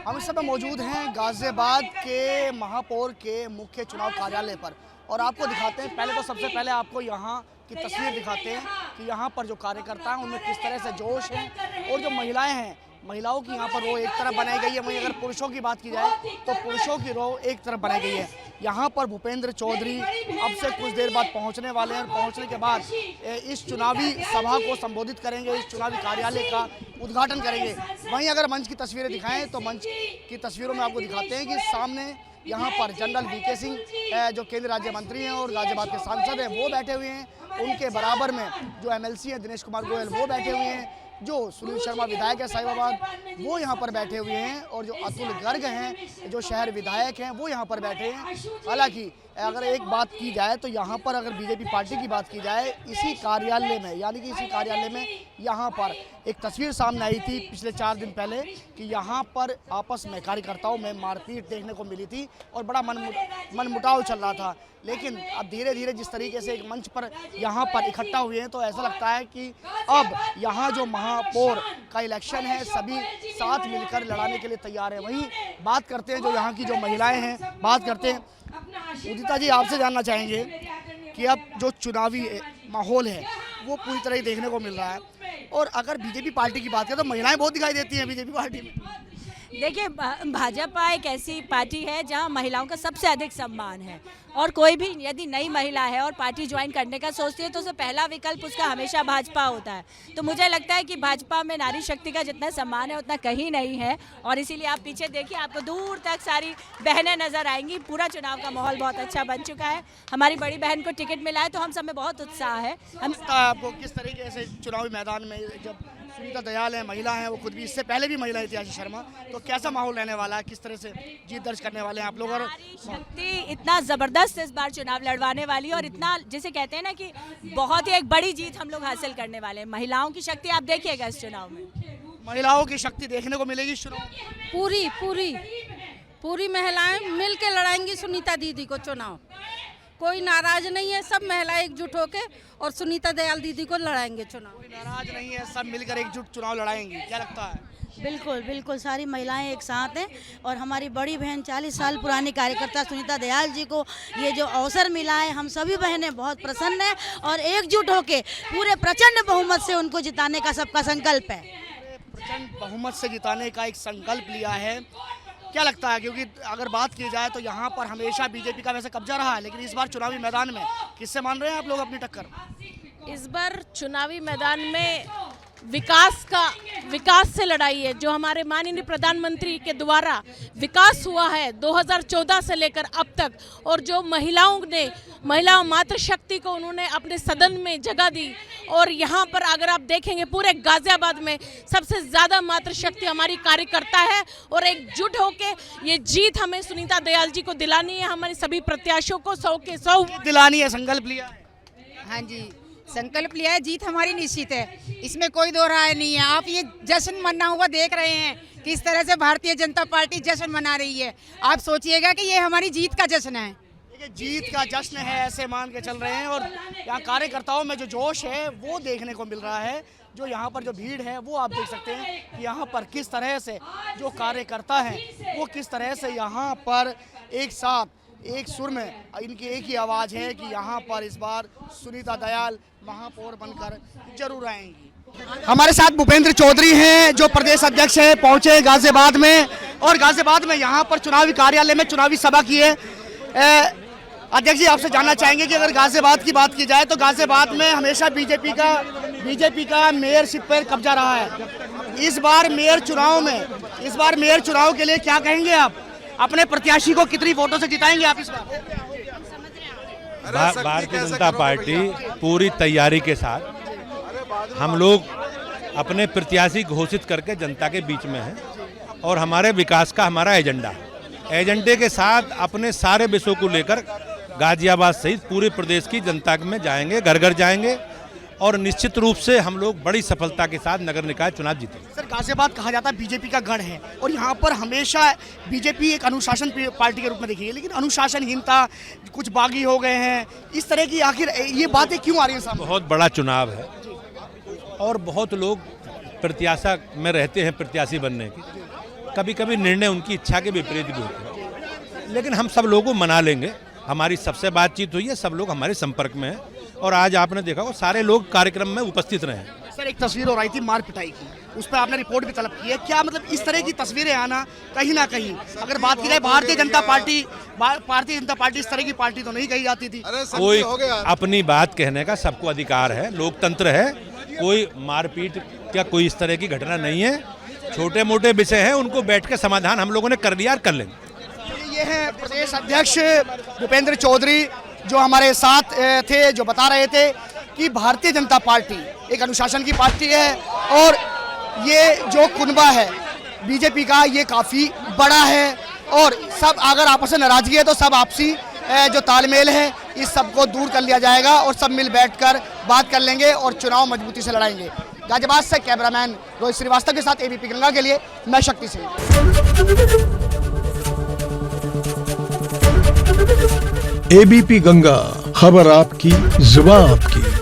हम इस समय मौजूद हैं गाजियाबाद के महापौर के मुख्य चुनाव कार्यालय पर और आपको दिखाते हैं। पहले तो सबसे पहले आपको यहाँ की तस्वीर दिखाते हैं कि यहाँ पर जो कार्यकर्ता हैं उनमें किस तरह से जोश है और जो महिलाएं हैं, महिलाओं की यहाँ पर रो एक तरफ बनाई गई है। वहीं अगर पुरुषों की बात की जाए तो पुरुषों की रो एक तरफ बनाई गई है। यहाँ पर भूपेंद्र चौधरी अब से कुछ देर बाद पहुँचने वाले हैं और पहुँचने के बाद इस चुनावी सभा को संबोधित करेंगे, इस चुनावी कार्यालय का उद्घाटन करेंगे। वहीं अगर मंच की तस्वीरें दिखाएं तो मंच की तस्वीरों में आपको दिखाते हैं कि सामने यहाँ पर जनरल वीके सिंह जो केंद्रीय राज्य मंत्री हैं और गाजियाबाद के सांसद हैं वो बैठे हुए हैं। उनके बराबर में जो एमएलसी हैं दिनेश कुमार गोयल वो बैठे हुए हैं। जो सुनील शर्मा विधायक है साहिबाबाद वो यहाँ पर बैठे हुए हैं और जो अतुल गर्ग हैं जो शहर विधायक हैं वो यहाँ पर बैठे हैं। हालांकि अगर एक बात की जाए तो यहाँ पर अगर बीजेपी पार्टी की बात की जाए इसी कार्यालय में यानी कि इसी कार्यालय में यहाँ पर एक तस्वीर सामने आई थी पिछले 4 दिन पहले कि यहाँ पर आपस में कार्यकर्ताओं में मारपीट देखने को मिली थी और बड़ा मनमुटाव चल रहा था। लेकिन अब धीरे धीरे जिस तरीके से एक मंच पर यहाँ पर इकट्ठा हुए हैं तो ऐसा लगता है कि अब यहाँ जो महापौर का इलेक्शन है सभी साथ मिलकर लड़ाने के लिए तैयार है। वहीं बात करते हैं जो यहाँ की जो महिलाएं हैं, बात करते हैं। उदिता जी, आपसे जानना चाहेंगे कि अब जो चुनावी माहौल है वो पूरी तरह ही देखने को मिल रहा है और अगर बीजेपी पार्टी की बात करें तो महिलाएं बहुत दिखाई देती हैं बीजेपी पार्टी में। देखिए, भाजपा एक ऐसी पार्टी है जहां महिलाओं का सबसे अधिक सम्मान है और कोई भी यदि नई महिला है और पार्टी ज्वाइन करने का सोचती है तो उसका पहला विकल्प उसका हमेशा भाजपा होता है। तो मुझे लगता है कि भाजपा में नारी शक्ति का जितना सम्मान है उतना कहीं नहीं है और इसीलिए आप पीछे देखिए, आपको दूर तक सारी बहनें नजर आएंगी। पूरा चुनाव का माहौल बहुत अच्छा बन चुका है। हमारी बड़ी बहन को टिकट मिला है तो हम सब में बहुत उत्साह है। हम आपको किस तरीके से चुनावी मैदान में जब सुनीता दयाल है, महिला है, वो खुद भी इससे पहले भी महिला थी आशीष शर्मा, तो कैसा माहौल रहने वाला है, किस तरह से जीत दर्ज करने वाले हैं आप लोग? और शक्ति इतना जबरदस्त इस बार चुनाव लड़वाने वाली है और इतना जिसे कहते हैं ना कि बहुत ही एक बड़ी जीत हम लोग हासिल करने वाले हैं। महिलाओं की शक्ति आप देखिएगा इस चुनाव में, महिलाओं की शक्ति देखने को मिलेगी इस चुनाव। पूरी महिलाएं मिल के लड़ाएंगी सुनीता दीदी को चुनाव। कोई नाराज नहीं है, सब महिलाएं एकजुट होके और सुनीता दयाल दीदी को लड़ाएंगे चुनाव। कोई नाराज नहीं है, सब मिलकर एकजुट चुनाव लड़ाएंगी, क्या लगता है? बिल्कुल बिल्कुल, सारी महिलाएं एक साथ हैं और हमारी बड़ी बहन 40 साल पुरानी कार्यकर्ता सुनीता दयाल जी को ये जो अवसर मिला है, हम सभी बहनें बहुत प्रसन्न हैं और एकजुट होके पूरे प्रचंड बहुमत से उनको जिताने का सबका संकल्प है। प्रचंड बहुमत से जिताने का एक संकल्प लिया है, क्या लगता है? क्योंकि अगर बात की जाए तो यहाँ पर हमेशा बीजेपी का वैसे कब्जा रहा है, लेकिन इस बार चुनावी मैदान में किससे मान रहे हैं आप लोग अपनी टक्कर? इस बार चुनावी मैदान में विकास से लड़ाई है। जो हमारे माननीय प्रधानमंत्री के द्वारा विकास हुआ है 2014 से लेकर अब तक और जो महिला मातृशक्ति को उन्होंने अपने सदन में जगह दी और यहाँ पर अगर आप देखेंगे पूरे गाजियाबाद में सबसे ज़्यादा मातृशक्ति हमारी कार्यकर्ता है और एकजुट होके ये जीत हमें सुनीता दयाल जी को दिलानी है। हमारे सभी प्रत्याशियों को 100 के 100 दिलानी है, संकल्प लिया है। हाँ जी, संकल्प लिया है, जीत हमारी निश्चित है, इसमें कोई दो राय नहीं है। आप ये जश्न मना हुआ देख रहे हैं किस तरह से भारतीय जनता पार्टी जश्न मना रही है। आप सोचिएगा कि ये हमारी जीत का जश्न है। जीत का जश्न है ऐसे मान के चल रहे हैं और यहाँ कार्यकर्ताओं में जो जोश है वो देखने को मिल रहा है। जो यहाँ पर जो भीड़ है वो आप देख सकते हैं कि यहाँ पर किस तरह से जो कार्यकर्ता हैं वो किस तरह से यहाँ पर एक साथ एक सुर में इनकी एक ही आवाज़ है कि यहाँ पर इस बार सुनीता दयाल महापौर बनकर जरूर आएंगी। हमारे साथ भूपेंद्र चौधरी हैं जो प्रदेश अध्यक्ष है, पहुँचे गाजियाबाद में और गाजियाबाद में यहाँ पर चुनावी कार्यालय में चुनावी सभा की है। अध्यक्ष जी, आपसे जानना चाहेंगे कि अगर गाजियाबाद की बात की जाए तो गाजियाबाद में हमेशा बीजेपी का मेयरशिप पर कब्जा रहा है। इस बार मेयर चुनाव के लिए क्या कहेंगे आप? अपने प्रत्याशी को कितनी वोटों से जिताएंगे आप इस बार? भारतीय जनता पार्टी पूरी तैयारी के साथ हम लोग अपने प्रत्याशी घोषित करके जनता के बीच में हैं और हमारे विकास का हमारा एजेंडे के साथ अपने सारे विषयों को लेकर गाजियाबाद सहित पूरे प्रदेश की जनता में जाएंगे, घर घर जाएंगे और निश्चित रूप से हम लोग बड़ी सफलता के साथ नगर निकाय चुनाव जीतेंगे। सर, गाजियाबाद कहा जाता है बीजेपी का गढ़ है और यहाँ पर हमेशा बीजेपी एक अनुशासन पार्टी के रूप में देखी है, लेकिन अनुशासनहीनता, कुछ बागी हो गए हैं, इस तरह की आखिर ये बातें क्यों आ रही हैं सामने? बहुत बड़ा चुनाव है और बहुत लोग प्रत्याशा में रहते हैं प्रत्याशी बनने की कभी कभी निर्णय उनकी इच्छा के विपरीत भी होते हैं, लेकिन हम सब लोगों को मना लेंगे। हमारी सबसे बातचीत हुई है, सब लोग हमारे संपर्क में हैं और आज आपने देखा वो सारे लोग कार्यक्रम में उपस्थित रहे हैं। सर एक तस्वीर हो रही थी मार पिटाई की, उस पर आपने रिपोर्ट भी तलब की है, क्या मतलब इस तरह की तस्वीरें आना कहीं ना कहीं, अगर बात की जाए भारतीय जनता पार्टी इस तरह की पार्टी तो नहीं कही जाती थी। कोई अपनी बात कहने का सबको अधिकार है, लोकतंत्र है, कोई मारपीट या कोई इस तरह की घटना नहीं है। छोटे मोटे विषय हैं, उनको बैठ के समाधान हम लोगों ने कर लिया और कर लेंगे। ये है प्रदेश अध्यक्ष भूपेंद्र चौधरी जो हमारे साथ थे, जो बता रहे थे कि भारतीय जनता पार्टी एक अनुशासन की पार्टी है और ये जो कुनबा है बीजेपी का ये काफ़ी बड़ा है और सब अगर आपस में नाराजगी है तो सब आपसी जो तालमेल है इस सब को दूर कर लिया जाएगा और सब मिल बैठकर बात कर लेंगे और चुनाव मजबूती से लड़ाएंगे। गाजियाबाद से कैमरामैन रोहित श्रीवास्तव के साथ एबीपी गंगा के लिए मैं शक्ति सिंह। एबीपी गंगा, खबर आपकी, जुबान आपकी।